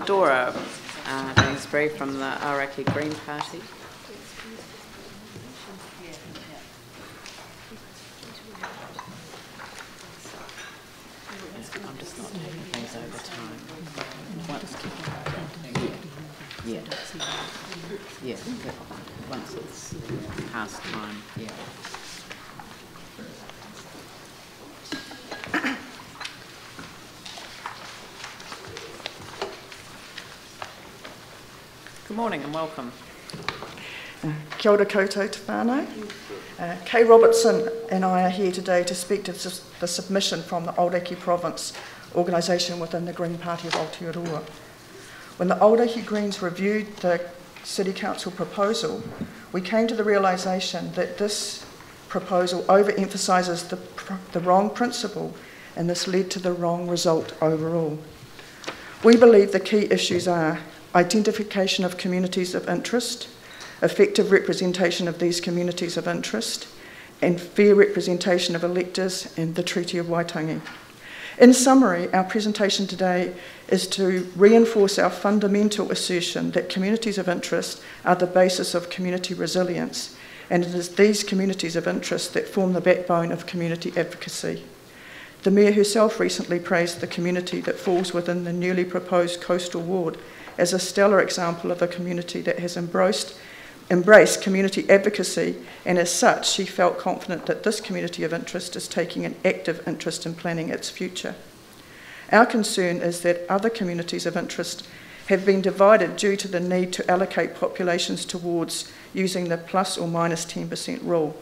Dora Langsbury from the Aoraki Green Party. I'm just not taking things over time. Yeah, once it's past time, yeah. Good morning and welcome. Kia ora koutou te whānau. Kay Robertson and I are here today to speak to the submission from the Aoraki Province organisation within the Green Party of Aotearoa. When the Aoraki Greens reviewed the City Council proposal, we came to the realisation that this proposal overemphasises the wrong principle, and this led to the wrong result overall. We believe the key issues are identification of communities of interest, effective representation of these communities of interest, and fair representation of electors and the Treaty of Waitangi. In summary, our presentation today is to reinforce our fundamental assertion that communities of interest are the basis of community resilience, and it is these communities of interest that form the backbone of community advocacy. The Mayor herself recently praised the community that falls within the newly proposed coastal ward as a stellar example of a community that has embraced community advocacy, and as such she felt confident that this community of interest is taking an active interest in planning its future. Our concern is that other communities of interest have been divided due to the need to allocate populations towards using the plus or minus 10% rule.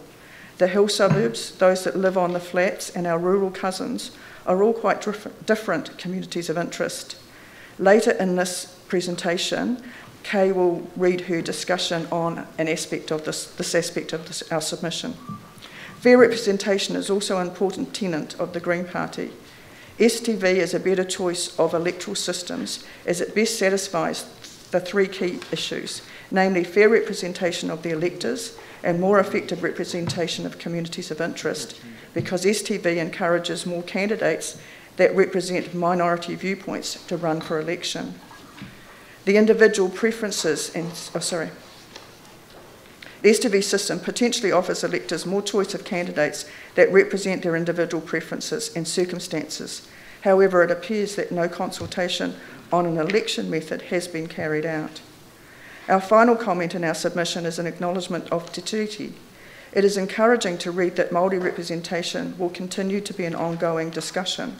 The hill suburbs, those that live on the flats, and our rural cousins are all quite different communities of interest. Later in this presentation, Kay will read her discussion on an aspect of this aspect of our submission. Fair representation is also an important tenet of the Green Party. STV is a better choice of electoral systems as it best satisfies the three key issues, namely fair representation of the electors and more effective representation of communities of interest, because STV encourages more candidates that represent minority viewpoints to run for election. The individual preferences the STV system potentially offers electors more choice of candidates that represent their individual preferences and circumstances. However, it appears that no consultation on an election method has been carried out. Our final comment in our submission is an acknowledgement of Te Tiriti. It is encouraging to read that Māori representation will continue to be an ongoing discussion.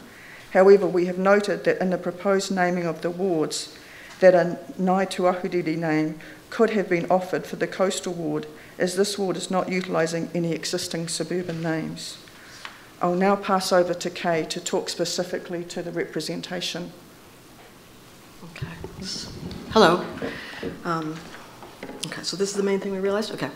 However, we have noted that in the proposed naming of the wards, that a Ngāi Tuahuriri name could have been offered for the coastal ward, as this ward is not utilising any existing suburban names. I'll now pass over to Kay to talk specifically to the representation. Okay. Hello. Okay, so this is the main thing we realised? Okay.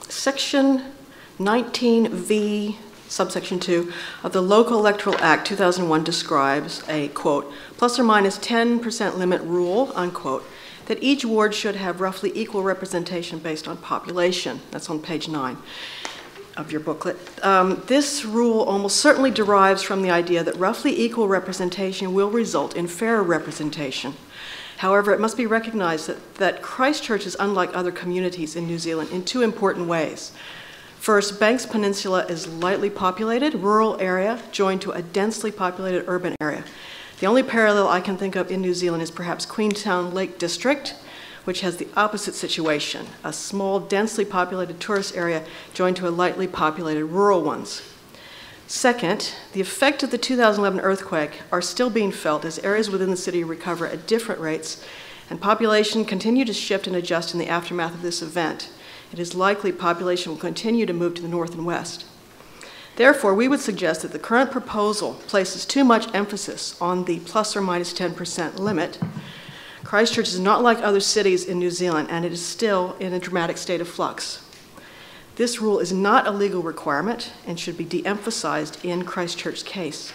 Section 19V, subsection 2 of the Local Electoral Act 2001 describes a, quote, plus or minus 10% limit rule, unquote, that each ward should have roughly equal representation based on population. That's on page 9 of your booklet. This rule almost certainly derives from the idea that roughly equal representation will result in fairer representation. However, it must be recognized that Christchurch is unlike other communities in New Zealand in two important ways. First, Banks Peninsula is lightly populated, rural area joined to a densely populated urban area. The only parallel I can think of in New Zealand is perhaps Queenstown Lake District, which has the opposite situation, a small, densely populated tourist area joined to a lightly populated rural ones. Second, the effect of the 2011 earthquake are still being felt as areas within the city recover at different rates, and population continue to shift and adjust in the aftermath of this event. It is likely population will continue to move to the north and west. Therefore, we would suggest that the current proposal places too much emphasis on the plus or minus 10% limit. Christchurch is not like other cities in New Zealand, and it is still in a dramatic state of flux. This rule is not a legal requirement and should be de-emphasized in Christchurch's case.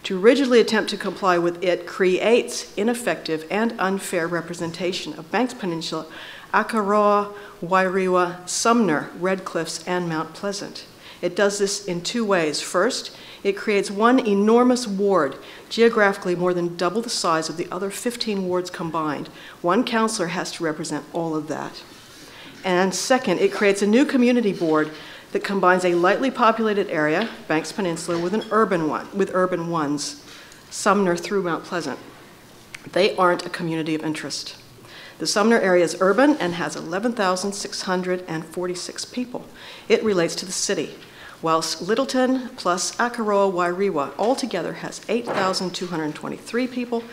To rigidly attempt to comply with it creates ineffective and unfair representation of Banks Peninsula, Akaroa, Wairua, Sumner, Red Cliffs, and Mount Pleasant. It does this in two ways. First, it creates one enormous ward, geographically more than double the size of the other 15 wards combined. One councillor has to represent all of that. And second, it creates a new community board that combines a lightly populated area, Banks Peninsula, with urban ones, Sumner through Mount Pleasant. They aren't a community of interest. The Sumner area is urban and has 11,646 people. It relates to the city, whilst Littleton plus Akaroa Wairua altogether has 8,223 people,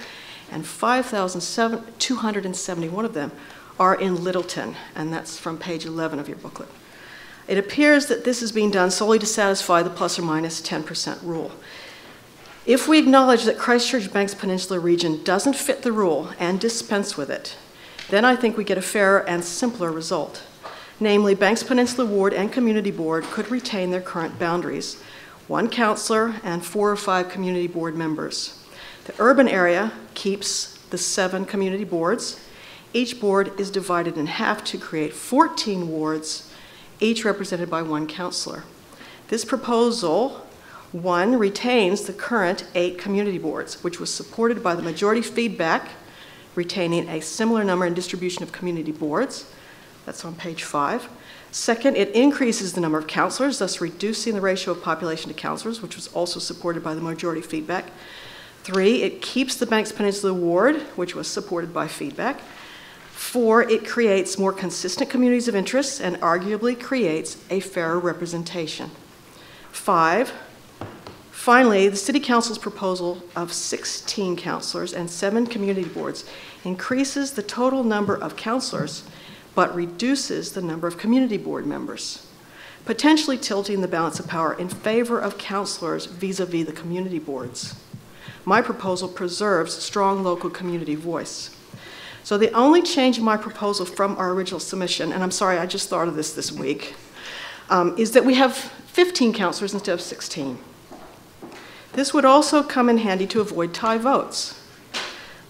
and 5,271 of them are in Littleton, and that's from page 11 of your booklet. It appears that this is being done solely to satisfy the plus or minus 10% rule. If we acknowledge that Christchurch Banks Peninsula region doesn't fit the rule and dispense with it, then I think we get a fairer and simpler result. Namely, Banks Peninsula Ward and Community Board could retain their current boundaries, one councillor and 4 or 5 community board members. The urban area keeps the 7 community boards. Each board is divided in half to create 14 wards, each represented by one councillor. This proposal, 1, retains the current 8 community boards, which was supported by the majority feedback, retaining a similar number and distribution of community boards. That's on page 5. Second, it increases the number of councillors, thus reducing the ratio of population to councillors, which was also supported by the majority feedback. 3, it keeps the Banks Peninsula Ward, which was supported by feedback. 4, it creates more consistent communities of interest and arguably creates a fairer representation. 5, finally, the City Council's proposal of 16 councillors and 7 community boards increases the total number of councillors but reduces the number of community board members, potentially tilting the balance of power in favor of councillors vis-a-vis the community boards. My proposal preserves strong local community voice. So the only change in my proposal from our original submission, and I'm sorry, I just thought of this week, is that we have 15 councillors instead of 16. This would also come in handy to avoid tie votes.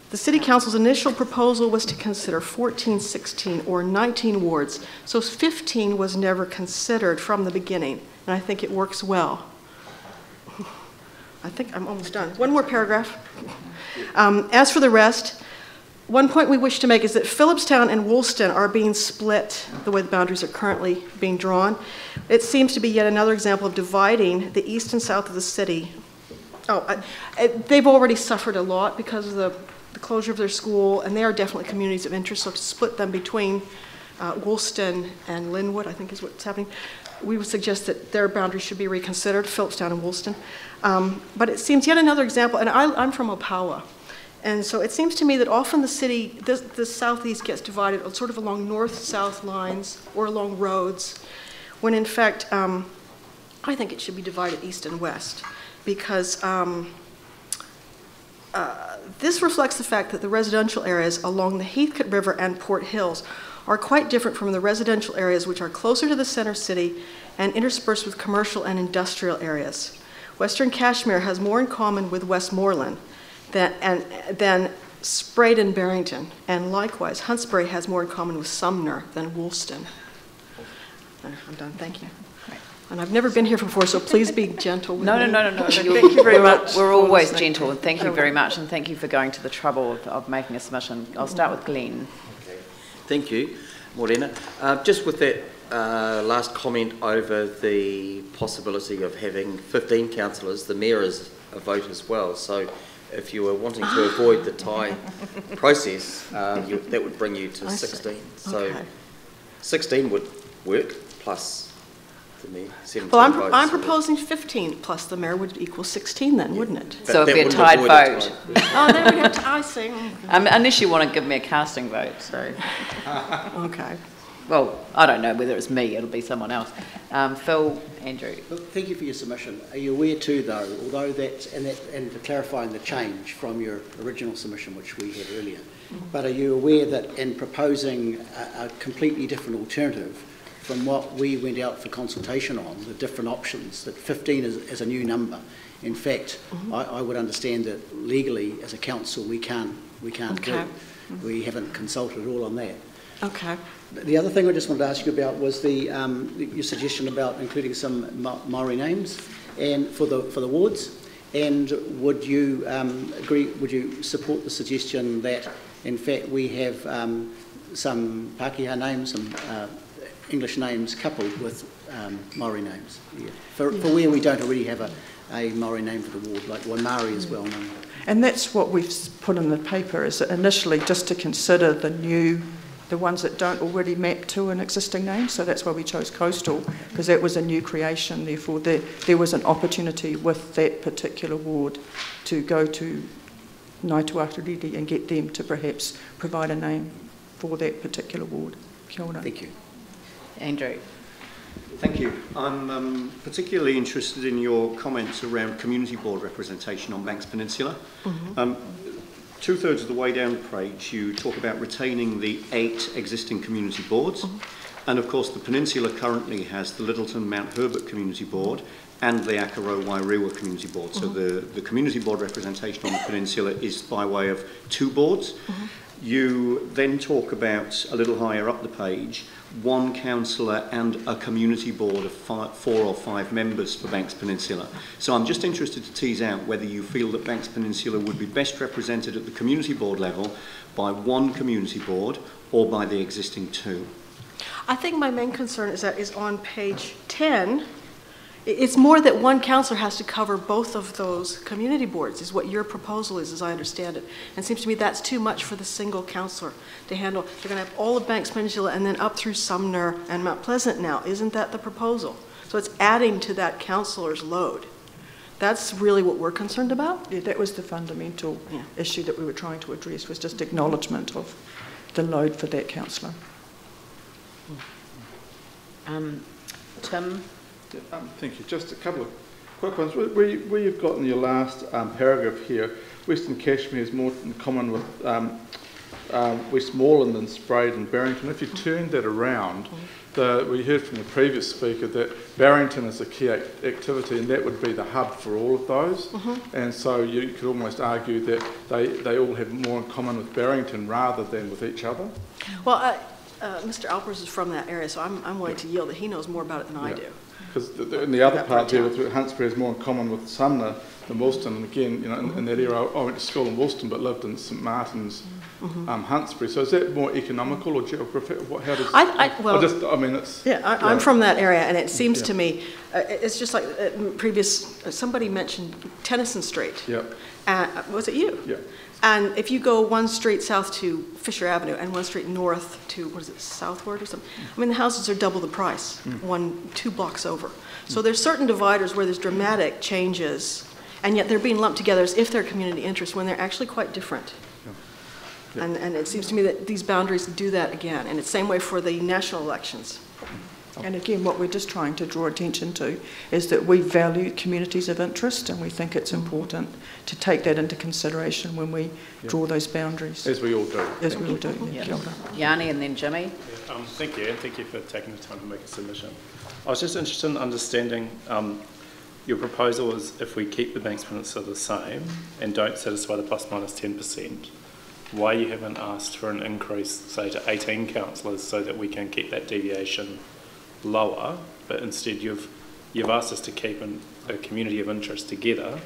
The City Council's initial proposal was to consider 14, 16, or 19 wards, so 15 was never considered from the beginning, and I think it works well. I think I'm almost done. One more paragraph. As for the rest, one point we wish to make is that Phillipstown and Woolston are being split the way the boundaries are currently being drawn. It seems to be yet another example of dividing the east and south of the city. They've already suffered a lot because of the closure of their school, and they are definitely communities of interest, so to split them between Woolston and Linwood, I think is what's happening. We would suggest that their boundaries should be reconsidered, Phillipstown and Woolston. But it seems yet another example, and I'm from Opawa, and so it seems to me that often the city, the southeast gets divided sort of along north-south lines or along roads, when in fact, I think it should be divided east and west, because this reflects the fact that the residential areas along the Heathcote River and Port Hills are quite different from the residential areas which are closer to the center city and interspersed with commercial and industrial areas. Western Kashmir has more in common with Westmoreland than Spraydon Barrington, and likewise, Huntsbury has more in common with Sumner than Woolston. I'm done, thank you. And I've never been here before, so please be gentle with me. No. Thank you very much. We're always gentle, and thank you very much, and thank you for going to the trouble of making a submission. I'll start with Glenn. Okay. Thank you, Morena. Just with that last comment over the possibility of having 15 councillors, the mayor is a vote as well, so if you were wanting to avoid the tie process, that would bring you to 16. So 16 would work, plus the mayor, 17 Well, votes. I'm proposing 15 plus the mayor would equal 16 then, wouldn't it? So it'd be a tied vote. Oh, there we have to icing. Unless you want to give me a casting vote, so. Okay. Well, I don't know whether it's me, it'll be someone else. Phil, Andrew. Look, thank you for your submission. Are you aware too, though, although and for clarifying the change from your original submission, which we had earlier, but are you aware that in proposing a completely different alternative from what we went out for consultation on, the different options, that 15 is a new number? In fact, I would understand that legally, as a council, we can't do. We haven't consulted at all on that. Okay. The other thing I just wanted to ask you about was your suggestion about including some Maori names and for the wards. And would you agree? Would you support the suggestion that, in fact, we have some Pākehā names, some English names coupled with Maori names? Yeah. For where we don't already have a Maori name for the ward, like Waimaori is well known. And that's what we've put in the paper, is initially just to consider the ones that don't already map to an existing name. So that's why we chose coastal, because that was a new creation. Therefore, there was an opportunity with that particular ward to go to Ngāi Tuatariri and get them to perhaps provide a name for that particular ward. Kia ora. Thank you. Andrew. Thank you. I'm particularly interested in your comments around community board representation on Banks Peninsula. Mm-hmm. 2/3 of the way down the page, you talk about retaining the 8 existing community boards. Mm-hmm. And of course, the peninsula currently has the Littleton Mount Herbert Community Board and the Akaro Wairewa Community Board. Mm-hmm. So the community board representation on the peninsula is by way of 2 boards. Mm-hmm. You then talk about, a little higher up the page, 1 councillor and a community board of 4 or 5 members for Banks Peninsula. So I'm just interested to tease out whether you feel that Banks Peninsula would be best represented at the community board level by 1 community board or by the existing 2. I think my main concern is on page 10. It's more that 1 councillor has to cover both of those community boards, is what your proposal is, as I understand it. And it seems to me that's too much for the single councillor to handle. They're going to have all of Banks Peninsula and then up through Sumner and Mount Pleasant now. Isn't that the proposal? So it's adding to that councillor's load. That's really what we're concerned about? Yeah, that was the fundamental issue that we were trying to address, was just acknowledgement of the load for that councillor. Tim? Thank you. Just a couple of quick ones. Where you've got in your last paragraph here, Western Kashmir is more in common with Westmoreland than Sprague and Barrington. If you turn that around, we heard from the previous speaker that Barrington is a key activity and that would be the hub for all of those. And so you could almost argue that they all have more in common with Barrington rather than with each other. Well, Mr. Alpers is from that area, so I'm willing to yield that he knows more about it than I do. Because in the other part there, with Huntsbury is more in common with Sumner than Woolston. And again, you know, in that area, I went to school in Woolston but lived in St Martin's, Huntsbury. So is that more economical or geographic? How does? I'm from that area, and it seems to me it's just like somebody mentioned Tennyson Street. Yep. Was it you? Yeah. And if you go 1 street south to Fisher Avenue and 1 street north to, Southward or something, I mean, the houses are double the price, 2 blocks over. So there's certain dividers where there's dramatic changes, and yet they're being lumped together as if they're community interest when they're actually quite different. Yeah. And it seems to me that these boundaries do that again, and it's the same way for the national elections. And again, what we're just trying to draw attention to is that we value communities of interest, and we think it's important to take that into consideration when we draw those boundaries. As we all do. As we all do. Yanni and then Jimmy. Thank you, and thank you for taking the time to make a submission. I was just interested in understanding your proposal is if we keep the Banks Peninsula the same and don't satisfy the plus minus 10%, why you haven't asked for an increase, say, to 18 councillors so that we can keep that deviation lower, but instead you've asked us to keep a community of interest together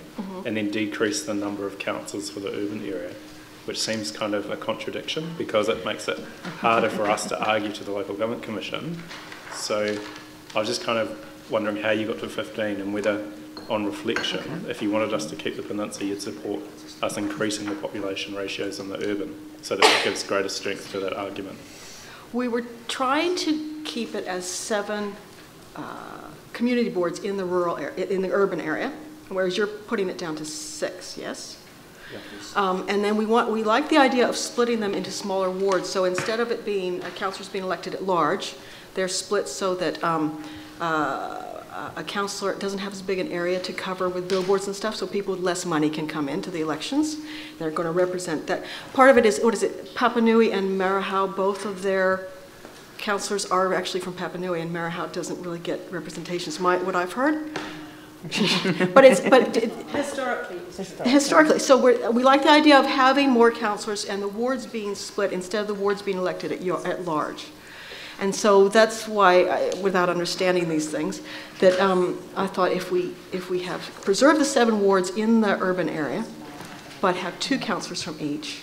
and then decrease the number of councils for the urban area, which seems kind of a contradiction because it makes it harder for us to argue to the Local Government Commission. So I was just kind of wondering how you got to 15 and whether, on reflection, if you wanted us to keep the peninsula, you'd support us increasing the population ratios in the urban so that it gives greater strength to that argument. We were trying to keep it as 7 community boards in the rural area, in the urban area, whereas you're putting it down to 6, yes? Yeah. And then we like the idea of splitting them into smaller wards. So instead of it being councillors being elected at large, they're split so that a councillor doesn't have as big an area to cover with billboards and stuff, so people with less money can come into the elections. They're going to represent that. Part of it is, Papanui and Marahau, both of their councillors are actually from Papanui, and Marahau doesn't really get representations. What I've heard? But historically. So we like the idea of having more councillors and the wards being split instead of the wards being elected at large. And so that's why, without understanding these things, that I thought if we have preserved the 7 wards in the urban area, but have 2 councillors from each,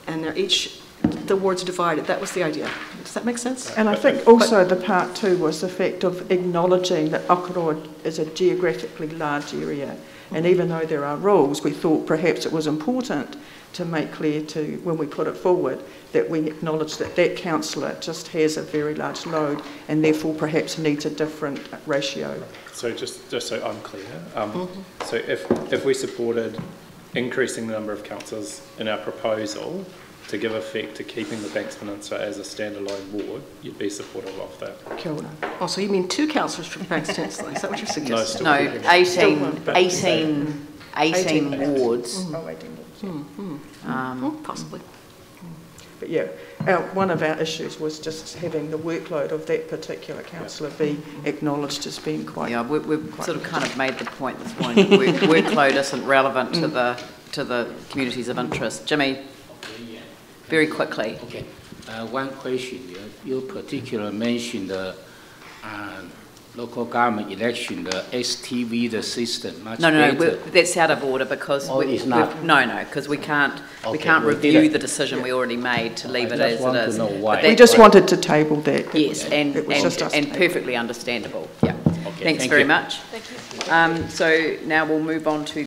and they're each the wards divided. That was the idea. Does that make sense? And I think also the part 2 was the fact of acknowledging that Aotearoa is a geographically large area. And even though there are rules, we thought perhaps it was important to make clear to, when we put it forward, that we acknowledge that that councillor just has a very large load and therefore perhaps needs a different ratio. So just so I'm clear, so if we supported increasing the number of councillors in our proposal to give effect to keeping the Banks Peninsula as a standalone ward, you'd be supportive of that? Kia ora. Oh, so you mean 2 councillors from Banks Peninsula? Is that what you're suggesting? No, 18 wards. Oh, 18 wards. Possibly. But yeah, one of our issues was just having the workload of that particular councillor be acknowledged as being quite... Yeah, we've sort of kind of made the point this morning that workload isn't relevant to the communities of interest. Jimmy, very quickly. Okay. One question. You particularly mentioned the local government election, the STV, the system. No, that's out of order because it's not. Because we can't review the decision we already made to leave it as it is. We just wanted to table that. Yes, and perfectly understandable. Yeah. Okay, thanks very much. Thank you. So now we'll move on to